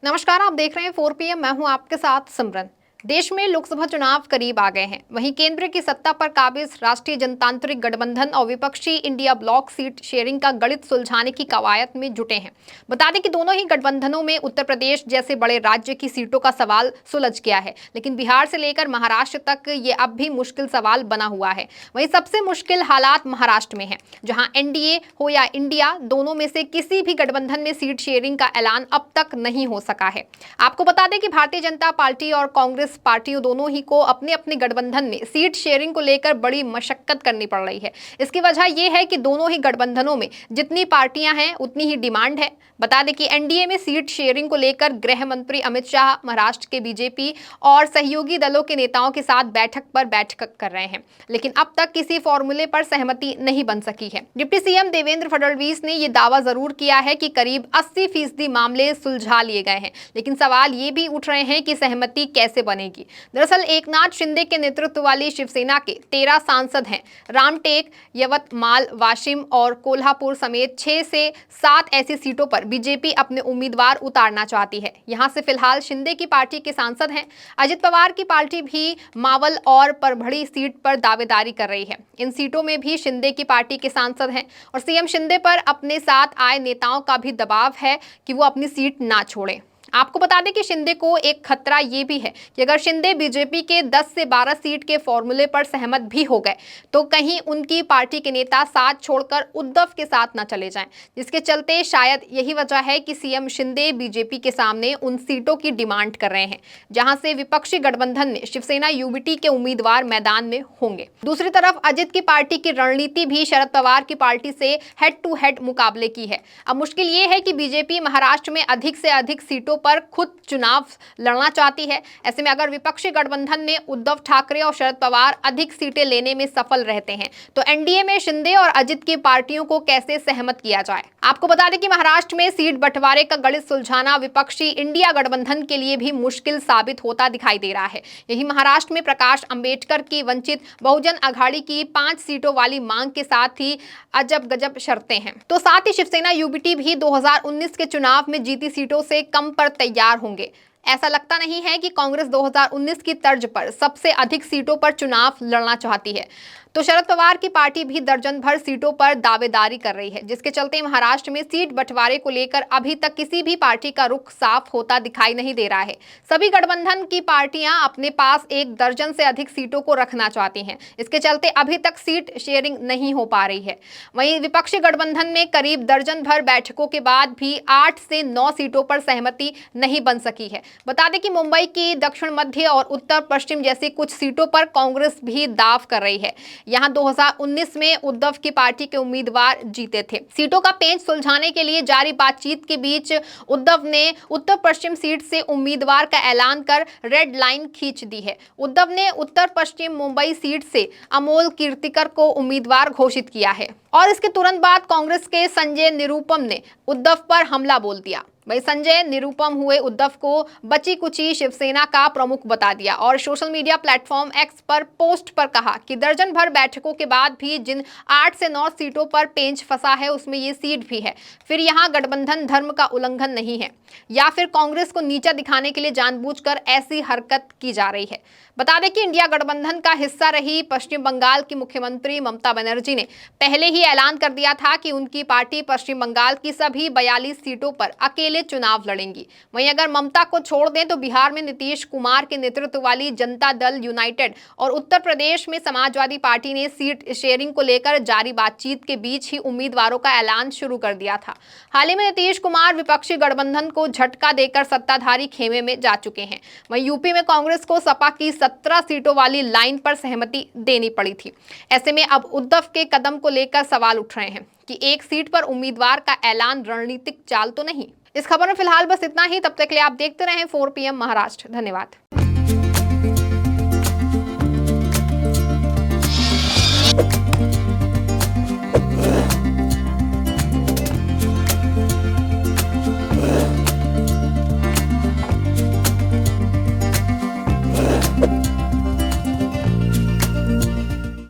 नमस्कार, आप देख रहे हैं 4 PM। मैं हूं आपके साथ सिमरन। देश में लोकसभा चुनाव करीब आ गए हैं। वहीं केंद्र की सत्ता पर काबिज राष्ट्रीय जनतांत्रिक गठबंधन और विपक्षी इंडिया ब्लॉक सीट शेयरिंग का गणित सुलझाने की कवायद में जुटे हैं। बता दें कि दोनों ही गठबंधनों में उत्तर प्रदेश जैसे बड़े राज्य की सीटों का सवाल सुलझ गया है, लेकिन बिहार से लेकर महाराष्ट्र तक ये अब भी मुश्किल सवाल बना हुआ है। वहीं सबसे मुश्किल हालात महाराष्ट्र में है, जहां एनडीए हो या इंडिया, दोनों में से किसी भी गठबंधन में सीट शेयरिंग का ऐलान अब तक नहीं हो सका है। आपको बता दें कि भारतीय जनता पार्टी और कांग्रेस पार्टियों दोनों ही को अपने अपने गठबंधन में सीट शेयरिंग को लेकर बड़ी मशक्कत करनी पड़ रही है। इसकी वजह यह है कि दोनों ही गठबंधनों में जितनी पार्टियां हैं उतनी ही डिमांड है। बता दें कि एनडीए में सीट शेयरिंग को लेकर गृह मंत्री अमित शाह महाराष्ट्र के बीजेपी और सहयोगी दलों के नेताओं के साथ बैठक पर बैठक कर रहे हैं, लेकिन अब तक किसी फॉर्मूले पर सहमति नहीं बन सकी है। डिप्टी सीएम देवेंद्र फडणवीस ने यह दावा जरूर किया है कि करीब 80% मामले सुलझा लिए गए हैं, लेकिन सवाल ये भी उठ रहे हैं कि सहमति कैसे बनेगी। दरअसल एकनाथ शिंदे के नेतृत्व वाली शिवसेना के 13 सांसद हैं। रामटेक, यवतमाल, वाशिम और कोल्हापुर समेत 6 से 7 ऐसी सीटों पर बीजेपी अपने उम्मीदवार उतारना चाहती है। यहां से फिलहाल शिंदे की पार्टी के सांसद हैं। अजित पवार की पार्टी भी मावल और परभड़ी सीट पर दावेदारी कर रही है। इन सीटों में भी शिंदे की पार्टी के सांसद हैं और सीएम शिंदे पर अपने साथ आए नेताओं का भी दबाव है कि वो अपनी सीट ना छोड़ें। आपको बता दें कि शिंदे को एक खतरा ये भी है कि अगर शिंदे बीजेपी के 10 से 12 सीट के फॉर्मूले पर सहमत भी हो गए तो कहीं उनकी पार्टी के नेता साथ छोड़कर उद्धव के साथ न चले जाएं, जिसके चलते शायद यही वजह है कि सीएम शिंदे बीजेपी के सामने उन सीटों की डिमांड कर रहे हैं जहां से विपक्षी गठबंधन में शिवसेना यूबीटी के उम्मीदवार मैदान में होंगे। दूसरी तरफ अजित की पार्टी की रणनीति भी शरद पवार की पार्टी से हेड टू हेड मुकाबले की है। अब मुश्किल ये है कि बीजेपी महाराष्ट्र में अधिक से अधिक सीटों पर खुद चुनाव लड़ना चाहती है। ऐसे में अगर विपक्षी गठबंधन में उद्धव ठाकरे और शरद पवार अधिक सीटें लेने में सफल रहते हैं तो एनडीए में शिंदे और अजित की पार्टियों को कैसे सहमत किया जाए। आपको बता दें कि महाराष्ट्र में सीट बंटवारे का गणित सुलझाना विपक्षी इंडिया गठबंधन के लिए भी मुश्किल साबित होता दिखाई दे रहा है। यही महाराष्ट्र में प्रकाश अंबेडकर की वंचित बहुजन अघाड़ी की 5 सीटों वाली मांग के साथ ही अजब गजब शर्तें हैं। तो साथ ही शिवसेना यूबीटी भी 2019 के चुनाव में जीती सीटों से कम पर तैयार होंगे। ऐसा लगता नहीं है कि कांग्रेस 2019 की तर्ज पर सबसे अधिक सीटों पर चुनाव लड़ना चाहती है। तो शरद पवार की पार्टी भी दर्जन भर सीटों पर दावेदारी कर रही है, जिसके चलते महाराष्ट्र में सीट बंटवारे को लेकर अभी तक किसी भी पार्टी का रुख साफ होता दिखाई नहीं दे रहा है। सभी गठबंधन की पार्टियां अपने पास एक दर्जन से अधिक सीटों को रखना चाहती हैं। इसके चलते अभी तक सीट शेयरिंग नहीं हो पा रही है। वहीं विपक्षी गठबंधन में करीब दर्जन भर बैठकों के बाद भी 8 से 9 सीटों पर सहमति नहीं बन सकी है। बता दें कि मुंबई की दक्षिण मध्य और उत्तर पश्चिम जैसी कुछ सीटों पर कांग्रेस भी दाव कर रही है। यहां 2019 में उद्धव की पार्टी के उम्मीदवार जीते थे। सीटों का पेंच सुलझाने के लिए जारी बातचीत के बीच उद्धव ने उत्तर पश्चिम सीट से उम्मीदवार का ऐलान कर रेड लाइन खींच दी है। उद्धव ने उत्तर पश्चिम मुंबई सीट से अमोल कीर्तिकर को उम्मीदवार घोषित किया है और इसके तुरंत बाद कांग्रेस के संजय निरुपम ने उद्धव पर हमला बोल दिया। वही संजय निरुपम हुए उद्धव को बची कुची शिवसेना का प्रमुख बता दिया और सोशल मीडिया प्लेटफॉर्म एक्स पर पोस्ट पर कहा कि दर्जन भर बैठकों के बाद भी जिन 8 से 9 सीटों पर पेंच फंसा है उसमें ये सीट भी है। फिर यहाँ गठबंधन धर्म का उल्लंघन नहीं है या फिर कांग्रेस को नीचा दिखाने के लिए जानबूझकर ऐसी हरकत की जा रही है। बता दें कि इंडिया गठबंधन का हिस्सा रही पश्चिम बंगाल की मुख्यमंत्री ममता बनर्जी ने पहले ही ऐलान कर दिया था कि उनकी पार्टी पश्चिम बंगाल की सभी 42 सीटों पर अकेले चुनाव लड़ेंगी। वहीं अगर ममता को छोड़ दें तो बिहार में नीतीश कुमार के नेतृत्व वाली जनता दल यूनाइटेड और उत्तर प्रदेश में समाजवादी पार्टी ने सीट शेयरिंग को लेकर जारी बातचीत के बीच ही उम्मीदवारों का ऐलान शुरू कर दिया था। हाल ही में नीतीश कुमार विपक्षी गठबंधन को झटका देकर सत्ताधारी खेमे में जा चुके हैं। वहीं यूपी में कांग्रेस को सपा की 17 सीटों वाली लाइन पर सहमति देनी पड़ी थी। ऐसे में अब उद्धव के कदम को लेकर सवाल उठ रहे हैं कि एक सीट पर उम्मीदवार का ऐलान रणनीतिक चाल तो नहीं। इस खबर में फिलहाल बस इतना ही। तब तक के लिए आप देखते रहें 4 PM महाराष्ट्र। धन्यवाद।